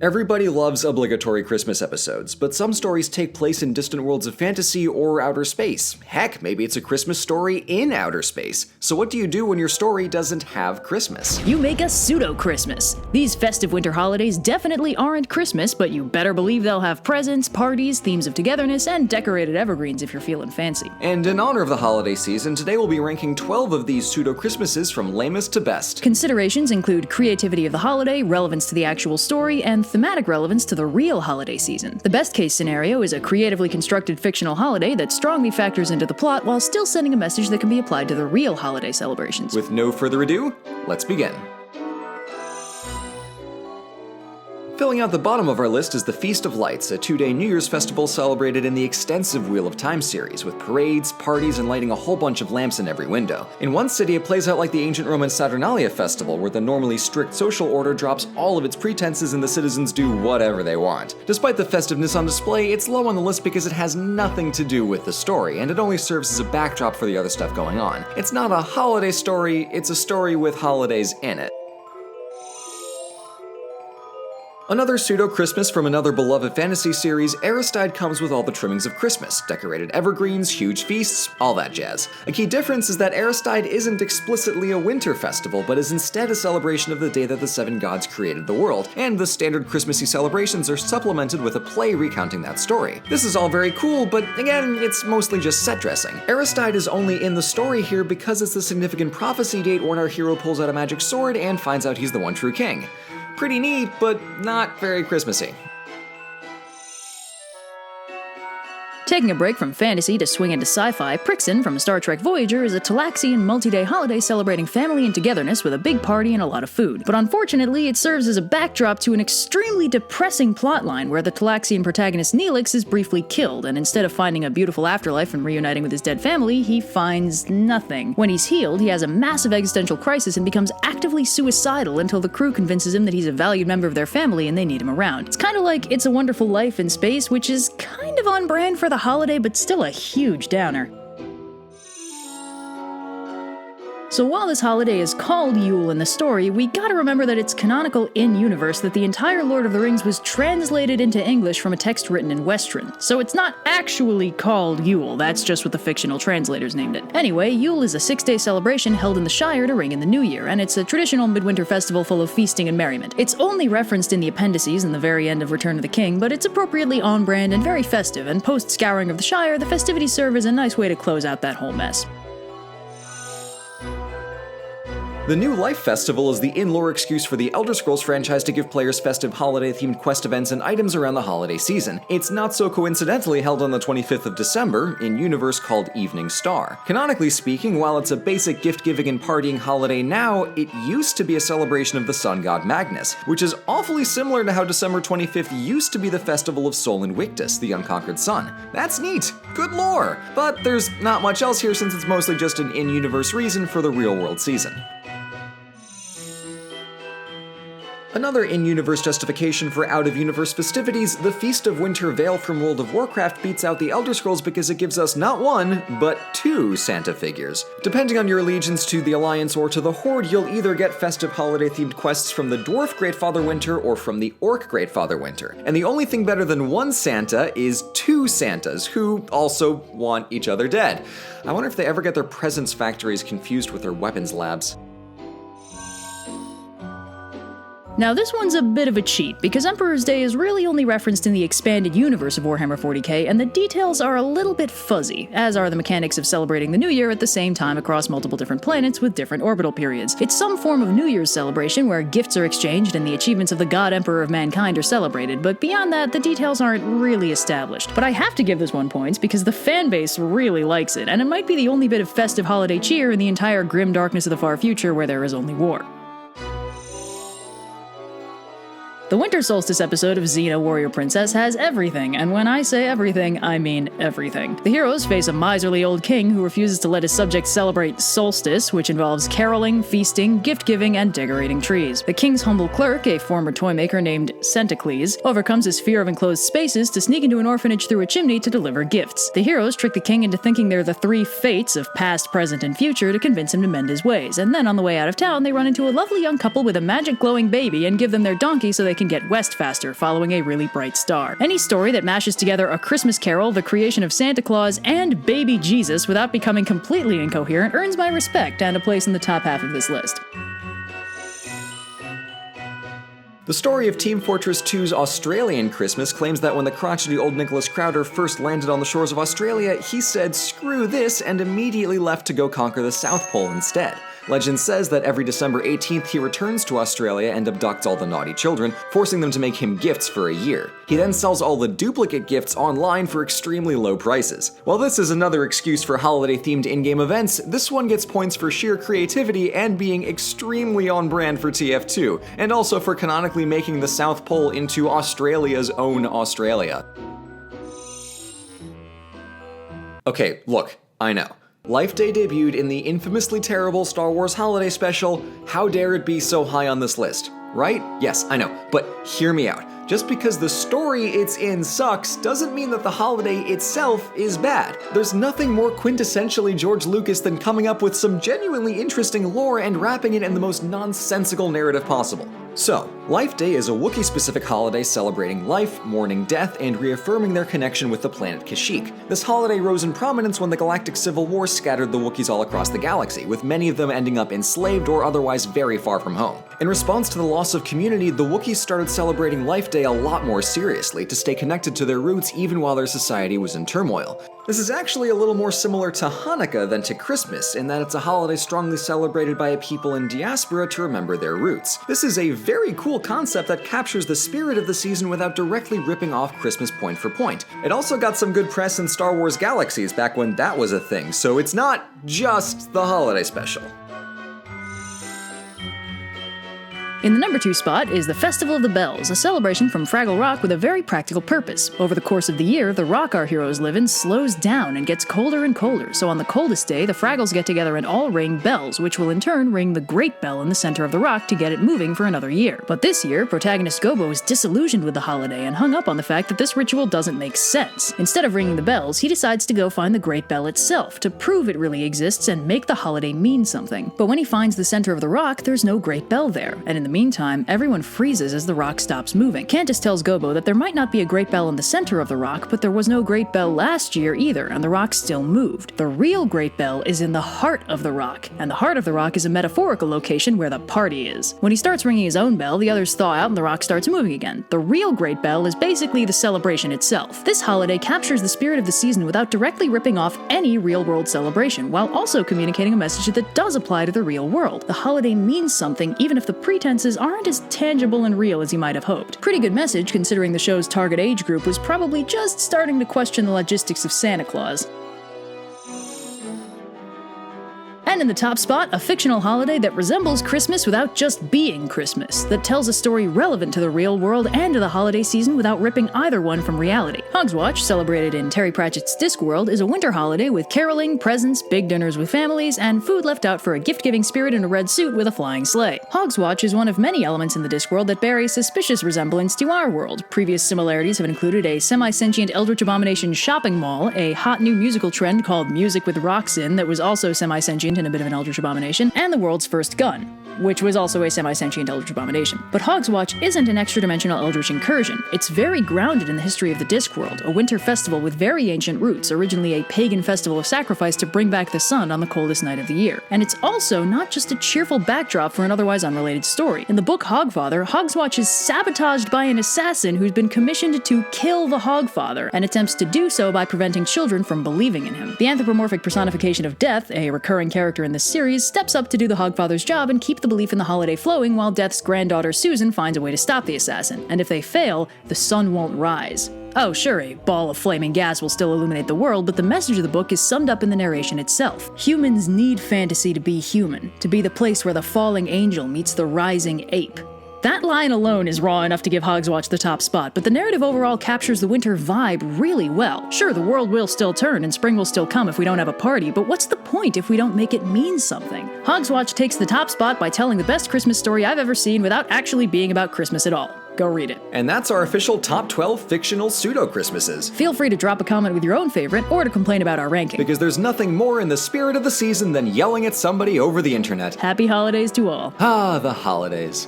Everybody loves obligatory Christmas episodes, but some stories take place in distant worlds of fantasy or outer space. Heck, maybe it's a Christmas story in outer space. So what do you do when your story doesn't have Christmas? You make a pseudo-Christmas. These festive winter holidays definitely aren't Christmas, but you better believe they'll have presents, parties, themes of togetherness, and decorated evergreens if you're feeling fancy. And in honor of the holiday season, today we'll be ranking 12 of these pseudo-Christmases from lamest to best. Considerations include creativity of the holiday, relevance to the actual story, and thematic relevance to the real holiday season. The best case scenario is a creatively constructed fictional holiday that strongly factors into the plot while still sending a message that can be applied to the real holiday celebrations. With no further ado, let's begin. Filling out the bottom of our list is the Feast of Lights, a 2-day New Year's festival celebrated in the extensive Wheel of Time series, with parades, parties, and lighting a whole bunch of lamps in every window. In one city, it plays out like the ancient Roman Saturnalia festival, where the normally strict social order drops all of its pretenses and the citizens do whatever they want. Despite the festiveness on display, it's low on the list because it has nothing to do with the story, and it only serves as a backdrop for the other stuff going on. It's not a holiday story, it's a story with holidays in it. Another pseudo-Christmas from another beloved fantasy series, Aristide comes with all the trimmings of Christmas, decorated evergreens, huge feasts, all that jazz. A key difference is that Aristide isn't explicitly a winter festival, but is instead a celebration of the day that the 7 gods created the world, and the standard Christmassy celebrations are supplemented with a play recounting that story. This is all very cool, but again, it's mostly just set dressing. Aristide is only in the story here because it's the significant prophecy date when our hero pulls out a magic sword and finds out he's the one true king. Pretty neat, but not very Christmassy. Taking a break from fantasy to swing into sci-fi, Prixin from Star Trek Voyager is a Talaxian multi-day holiday celebrating family and togetherness with a big party and a lot of food. But unfortunately, it serves as a backdrop to an extremely depressing plotline where the Talaxian protagonist Neelix is briefly killed, and instead of finding a beautiful afterlife and reuniting with his dead family, he finds nothing. When he's healed, he has a massive existential crisis and becomes actively suicidal until the crew convinces him that he's a valued member of their family and they need him around. It's kind of like It's a Wonderful Life in space, which is kind of on brand for the holiday, but still a huge downer. So while this holiday is called Youll in the story, we gotta remember that it's canonical in-universe that the entire Lord of the Rings was translated into English from a text written in Westron. So it's not actually called Youll, that's just what the fictional translators named it. Anyway, Youll is a 6-day celebration held in the Shire to ring in the New Year, and it's a traditional midwinter festival full of feasting and merriment. It's only referenced in the appendices in the very end of Return of the King, but it's appropriately on-brand and very festive, and post-scouring of the Shire, the festivities serve as a nice way to close out that whole mess. The New Life Festival is the in-lore excuse for the Elder Scrolls franchise to give players festive holiday-themed quest events and items around the holiday season. It's not so coincidentally held on the 25th of December, in-universe called Evening Star. Canonically speaking, while it's a basic gift-giving and partying holiday now, it used to be a celebration of the sun god Magnus, which is awfully similar to how December 25th used to be the festival of Sol Invictus, the unconquered sun. That's neat! Good lore! But there's not much else here since it's mostly just an in-universe reason for the real-world season. Another in-universe justification for out-of-universe festivities, the Feast of Winter Veil from World of Warcraft beats out the Elder Scrolls because it gives us not one, but 2 Santa figures. Depending on your allegiance to the Alliance or to the Horde, you'll either get festive holiday-themed quests from the Dwarf Great Father Winter or from the Orc Great Father Winter. And the only thing better than 1 Santa is 2 Santas, who also want each other dead. I wonder if they ever get their presents factories confused with their weapons labs. Now this one's a bit of a cheat, because Emperor's Day is really only referenced in the expanded universe of Warhammer 40k, and the details are a little bit fuzzy, as are the mechanics of celebrating the New Year at the same time across multiple different planets with different orbital periods. It's some form of New Year's celebration where gifts are exchanged and the achievements of the God Emperor of Mankind are celebrated, but beyond that, the details aren't really established. But I have to give this one points because the fanbase really likes it, and it might be the only bit of festive holiday cheer in the entire grim darkness of the far future where there is only war. The Winter Solstice episode of Xena Warrior Princess has everything, and when I say everything, I mean everything. The heroes face a miserly old king who refuses to let his subjects celebrate Solstice, which involves caroling, feasting, gift-giving, and decorating trees. The king's humble clerk, a former toymaker named Centocles, overcomes his fear of enclosed spaces to sneak into an orphanage through a chimney to deliver gifts. The heroes trick the king into thinking they're the 3 fates of past, present, and future to convince him to mend his ways, and then on the way out of town, they run into a lovely young couple with a magic glowing baby and give them their donkey so they can get west faster following a really bright star. Any story that mashes together A Christmas Carol, the creation of Santa Claus, and baby Jesus without becoming completely incoherent earns my respect and a place in the top half of this list. The story of Team Fortress 2's Australian Christmas claims that when the crotchety old Nicholas Crowder first landed on the shores of Australia, he said screw this and immediately left to go conquer the South Pole instead. Legend says that every December 18th he returns to Australia and abducts all the naughty children, forcing them to make him gifts for a year. He then sells all the duplicate gifts online for extremely low prices. While this is another excuse for holiday-themed in-game events, this one gets points for sheer creativity and being extremely on brand for TF2, and also for canonically making the South Pole into Australia's own Australia. Okay, look, I know. Life Day debuted in the infamously terrible Star Wars Holiday Special. How dare it be so high on this list, right? Yes, I know, but hear me out. Just because the story it's in sucks doesn't mean that the holiday itself is bad. There's nothing more quintessentially George Lucas than coming up with some genuinely interesting lore and wrapping it in the most nonsensical narrative possible. So, Life Day is a Wookiee-specific holiday celebrating life, mourning death, and reaffirming their connection with the planet Kashyyyk. This holiday rose in prominence when the Galactic Civil War scattered the Wookiees all across the galaxy, with many of them ending up enslaved or otherwise very far from home. In response to the loss of community, the Wookiees started celebrating Life Day a lot more seriously to stay connected to their roots even while their society was in turmoil. This is actually a little more similar to Hanukkah than to Christmas, in that it's a holiday strongly celebrated by a people in diaspora to remember their roots. This is a very cool concept that captures the spirit of the season without directly ripping off Christmas point for point. It also got some good press in Star Wars Galaxies back when that was a thing, so it's not just the holiday special. In the number 2 spot is the Festival of the Bells, a celebration from Fraggle Rock with a very practical purpose. Over the course of the year, the rock our heroes live in slows down and gets colder and colder, so on the coldest day, the Fraggles get together and all ring bells, which will in turn ring the Great Bell in the center of the rock to get it moving for another year. But this year, protagonist Gobo is disillusioned with the holiday and hung up on the fact that this ritual doesn't make sense. Instead of ringing the bells, he decides to go find the Great Bell itself, to prove it really exists and make the holiday mean something. But when he finds the center of the rock, there's no Great Bell there, and in the meantime, everyone freezes as the rock stops moving. Cantus tells Gobo that there might not be a Great Bell in the center of the rock, but there was no Great Bell last year either, and the rock still moved. The real Great Bell is in the heart of the rock, and the heart of the rock is a metaphorical location where the party is. When he starts ringing his own bell, the others thaw out and the rock starts moving again. The real Great Bell is basically the celebration itself. This holiday captures the spirit of the season without directly ripping off any real-world celebration, while also communicating a message that does apply to the real world. The holiday means something even if the pretenses aren't as tangible and real as you might have hoped. Pretty good message considering the show's target age group was probably just starting to question the logistics of Santa Claus. And in the top spot, a fictional holiday that resembles Christmas without just being Christmas, that tells a story relevant to the real world and to the holiday season without ripping either one from reality. Hogs Watch, celebrated in Terry Pratchett's Discworld, is a winter holiday with caroling, presents, big dinners with families, and food left out for a gift-giving spirit in a red suit with a flying sleigh. Hogs Watch is one of many elements in the Discworld that bear a suspicious resemblance to our world. Previous similarities have included a semi-sentient Eldritch Abomination shopping mall, a hot new musical trend called Music with Rocks In that was also semi-sentient and a bit of an Eldritch Abomination, and the world's first gun, which was also a semi-sentient Eldritch Abomination. But Hogs Watch isn't an extra-dimensional Eldritch incursion. It's very grounded in the history of the Discworld, a winter festival with very ancient roots, originally a pagan festival of sacrifice to bring back the sun on the coldest night of the year. And it's also not just a cheerful backdrop for an otherwise unrelated story. In the book Hogfather, Hogs Watch is sabotaged by an assassin who's been commissioned to kill the Hogfather, and attempts to do so by preventing children from believing in him. The anthropomorphic personification of Death, a recurring character in this series, steps up to do the Hogfather's job and keep the belief in the holiday flowing while Death's granddaughter Susan finds a way to stop the assassin, and if they fail, the sun won't rise. Oh, sure, a ball of flaming gas will still illuminate the world, but the message of the book is summed up in the narration itself. Humans need fantasy to be human, to be the place where the falling angel meets the rising ape. That line alone is raw enough to give Hogs Watch the top spot, but the narrative overall captures the winter vibe really well. Sure, the world will still turn and spring will still come if we don't have a party, but what's the point if we don't make it mean something? Hogs Watch takes the top spot by telling the best Christmas story I've ever seen without actually being about Christmas at all. Go read it. And that's our official top 12 fictional pseudo-Christmases. Feel free to drop a comment with your own favorite or to complain about our ranking. Because there's nothing more in the spirit of the season than yelling at somebody over the internet. Happy holidays to all. Ah, the holidays.